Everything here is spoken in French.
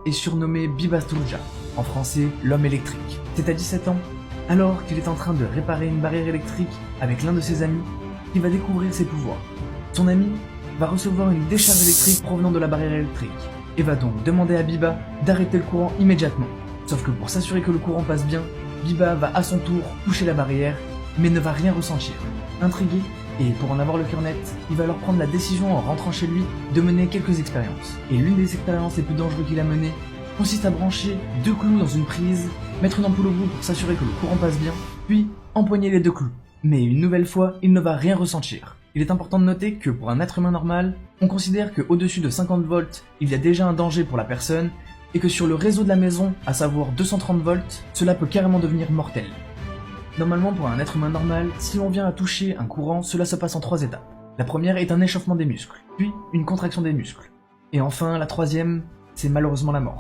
est surnommé Biba Struja, en français l'homme électrique. C'est à 17 ans, alors qu'il est en train de réparer une barrière électrique avec l'un de ses amis, qu'il va découvrir ses pouvoirs. Son ami va recevoir une décharge électrique provenant de la barrière électrique, et va donc demander à Biba d'arrêter le courant immédiatement. Sauf que pour s'assurer que le courant passe bien, Biba va à son tour toucher la barrière, mais ne va rien ressentir. Intrigué, et pour en avoir le cœur net, il va alors prendre la décision en rentrant chez lui de mener quelques expériences. Et l'une des expériences les plus dangereuses qu'il a menées consiste à brancher 2 clous dans une prise, mettre une ampoule au bout pour s'assurer que le courant passe bien, puis empoigner les 2 clous. Mais une nouvelle fois, il ne va rien ressentir. Il est important de noter que pour un être humain normal, on considère qu'au-dessus de 50 volts, il y a déjà un danger pour la personne, et que sur le réseau de la maison, à savoir 230 volts, cela peut carrément devenir mortel. Normalement, pour un être humain normal, si on vient à toucher un courant, cela se passe en 3 étapes. La première est un échauffement des muscles, puis une contraction des muscles. Et enfin, la troisième, c'est malheureusement la mort.